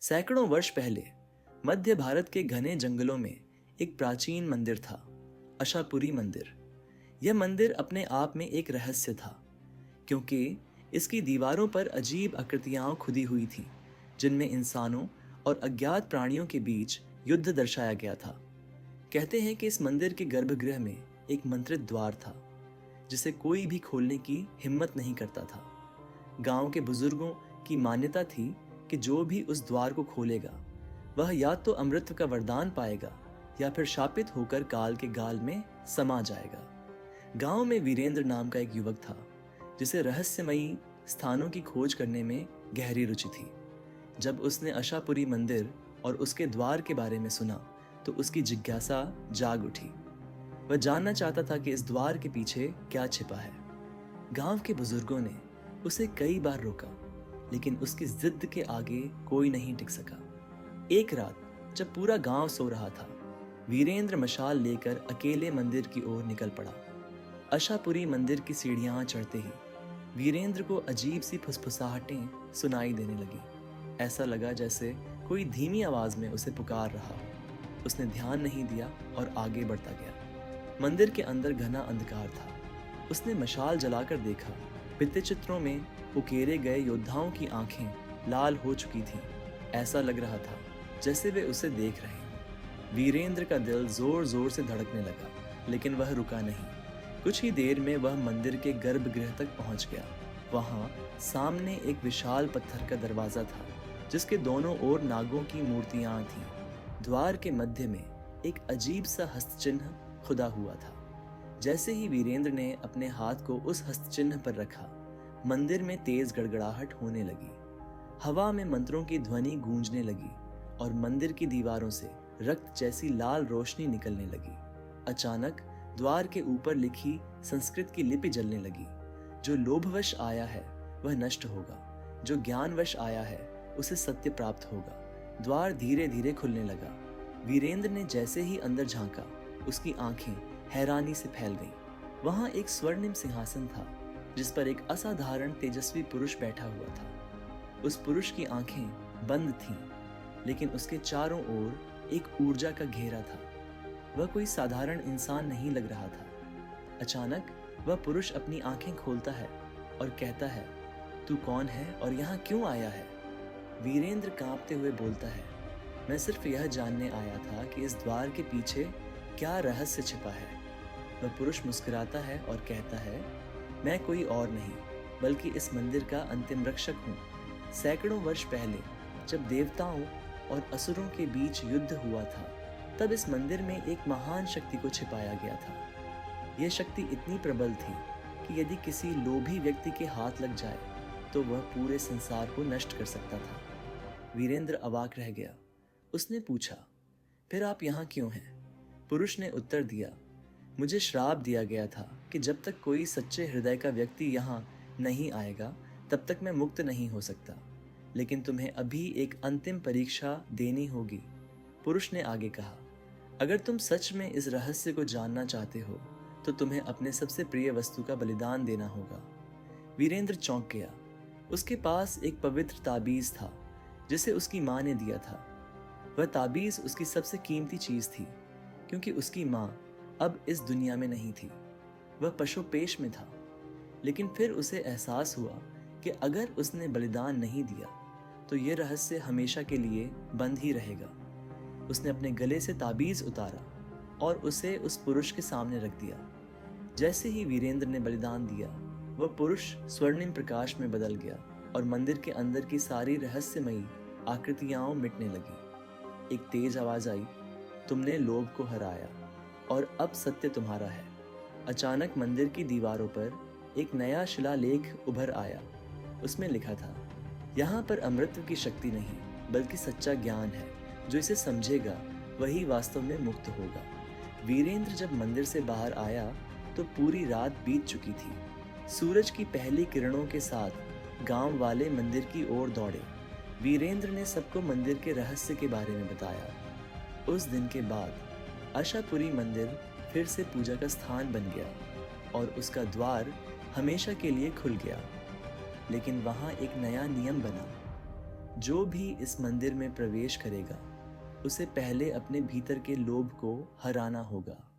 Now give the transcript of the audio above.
सैकड़ों वर्ष पहले मध्य भारत के घने जंगलों में एक प्राचीन मंदिर था, अशापुरी मंदिर। यह मंदिर अपने आप में एक रहस्य था, क्योंकि इसकी दीवारों पर अजीब आकृतियां खुदी हुई थीं, जिनमें इंसानों और अज्ञात प्राणियों के बीच युद्ध दर्शाया गया था। कहते हैं कि इस मंदिर के गर्भगृह में एक मंत्रित द्वार था, जिसे कोई भी खोलने की हिम्मत नहीं करता था। गांव के बुजुर्गों की मान्यता थी कि जो भी उस द्वार को खोलेगा वह या तो अमृत का वरदान पाएगा या फिर शापित होकर काल के गाल में समा जाएगा। गांव में वीरेंद्र नाम का एक युवक था, जिसे रहस्यमयी स्थानों की खोज करने में गहरी रुचि थी। जब उसने अशापुरी मंदिर और उसके द्वार के बारे में सुना तो उसकी जिज्ञासा जाग उठी। वह जानना चाहता था कि इस द्वार के पीछे क्या छिपा है। गांव के बुजुर्गों ने उसे कई बार रोका, लेकिन उसकी जिद के आगे कोई नहीं टिक सका। एक रात जब पूरा गांव सो रहा था, वीरेंद्र मशाल लेकर अकेले मंदिर की ओर निकल पड़ा। अशापुरी मंदिर की सीढ़ियां चढ़ते ही वीरेंद्र को अजीब सी फुसफुसाहटें सुनाई देने लगी। ऐसा लगा जैसे कोई धीमी आवाज में उसे पुकार रहा हो। उसने ध्यान नहीं दिया और आगे बढ़ता गया। मंदिर के अंदर घना अंधकार था। उसने मशाल जलाकर देखा। भित्ति चित्रों में उकेरे गए योद्धाओं की आंखें लाल हो चुकी थीं। ऐसा लग रहा था जैसे वे उसे देख रहे हैं। वीरेंद्र का दिल जोर जोर से धड़कने लगा, लेकिन वह रुका नहीं। कुछ ही देर में वह मंदिर के गर्भगृह तक पहुंच गया। वहां सामने एक विशाल पत्थर का दरवाजा था, जिसके दोनों ओर नागों की मूर्तियां थीं। द्वार के मध्य में एक अजीब सा हस्तचिन्ह खुदा हुआ था। जैसे ही वीरेंद्र ने अपने हाथ को उस हस्तचिन्ह पर रखा, मंदिर में तेज गड़गड़ाहट होने लगी। हवा में मंत्रों की ध्वनि गूंजने लगी और मंदिर की दीवारों से रक्त जैसी लाल रोशनी निकलने लगी। अचानक द्वार के ऊपर लिखी संस्कृत की लिपि जलने लगी। जो लोभवश आया है वह नष्ट होगा, जो ज्ञानवश आया है उसे सत्य प्राप्त होगा। द्वार धीरे धीरे खुलने लगा। वीरेंद्र ने जैसे ही अंदर झांका, उसकी आंखें हैरानी से फैल गईं। वहां एक स्वर्णिम सिंहासन था, जिस पर एक असाधारण तेजस्वी पुरुष बैठा हुआ था। उस पुरुष की आंखें बंद थीं, लेकिन उसके चारों ओर एक ऊर्जा का घेरा था। वह कोई साधारण इंसान नहीं लग रहा था। अचानक वह पुरुष अपनी आंखें खोलता है और कहता है, तू कौन है और यहाँ क्यों आया है? वीरेंद्र कांपते हुए बोलता है, मैं सिर्फ यह जानने आया था कि इस द्वार के पीछे क्या रहस्य छिपा है। वह पुरुष मुस्कुराता है और कहता है, मैं कोई और नहीं बल्कि इस मंदिर का अंतिम रक्षक हूँ। सैकड़ों वर्ष पहले जब देवताओं और असुरों के बीच युद्ध हुआ था, तब इस मंदिर में एक महान शक्ति को छिपाया गया था। यह शक्ति इतनी प्रबल थी कि यदि किसी लोभी व्यक्ति के हाथ लग जाए तो वह पूरे संसार को नष्ट कर सकता था। वीरेंद्र अवाक रह गया। उसने पूछा, फिर आप यहाँ क्यों हैं? पुरुष ने उत्तर दिया, मुझे श्राप दिया गया था कि जब तक कोई सच्चे हृदय का व्यक्ति यहाँ नहीं आएगा तब तक मैं मुक्त नहीं हो सकता। लेकिन तुम्हें अभी एक अंतिम परीक्षा देनी होगी। पुरुष ने आगे कहा, अगर तुम सच में इस रहस्य को जानना चाहते हो तो तुम्हें अपने सबसे प्रिय वस्तु का बलिदान देना होगा। वीरेंद्र चौंक गया। उसके पास एक पवित्र ताबीज था, जिसे उसकी माँ ने दिया था। वह ताबीज उसकी सबसे कीमती चीज थी, क्योंकि उसकी माँ अब इस दुनिया में नहीं थी। वह पशुपेश में था। लेकिन फिर उसे एहसास हुआ कि अगर उसने बलिदान नहीं दिया तो ये रहस्य हमेशा के लिए बंद ही रहेगा। उसने अपने गले से ताबीज उतारा और उसे उस पुरुष के सामने रख दिया। जैसे ही वीरेंद्र ने बलिदान दिया, वह पुरुष स्वर्णिम प्रकाश में बदल गया और मंदिर के अंदर की सारी रहस्यमयी आकृतियां मिटने लगी। एक तेज आवाज आई, तुमने लोभ को हराया और अब सत्य तुम्हारा है। अचानक मंदिर की दीवारों पर एक नया शिलालेख उभर आया। उसमें लिखा था, यहाँ पर अमृत की शक्ति नहीं बल्कि सच्चा ज्ञान है। जो इसे समझेगा वही वास्तव में मुक्त होगा। वीरेंद्र जब मंदिर से बाहर आया तो पूरी रात बीत चुकी थी। सूरज की पहली किरणों के साथ गांव वाले मंदिर की ओर दौड़े। वीरेंद्र ने सबको मंदिर के रहस्य के बारे में बताया। उस दिन के बाद अशापुरी मंदिर फिर से पूजा का स्थान बन गया और उसका द्वार हमेशा के लिए खुल गया। लेकिन वहां एक नया नियम बना। जो भी इस मंदिर में प्रवेश करेगा उसे पहले अपने भीतर के लोभ को हराना होगा।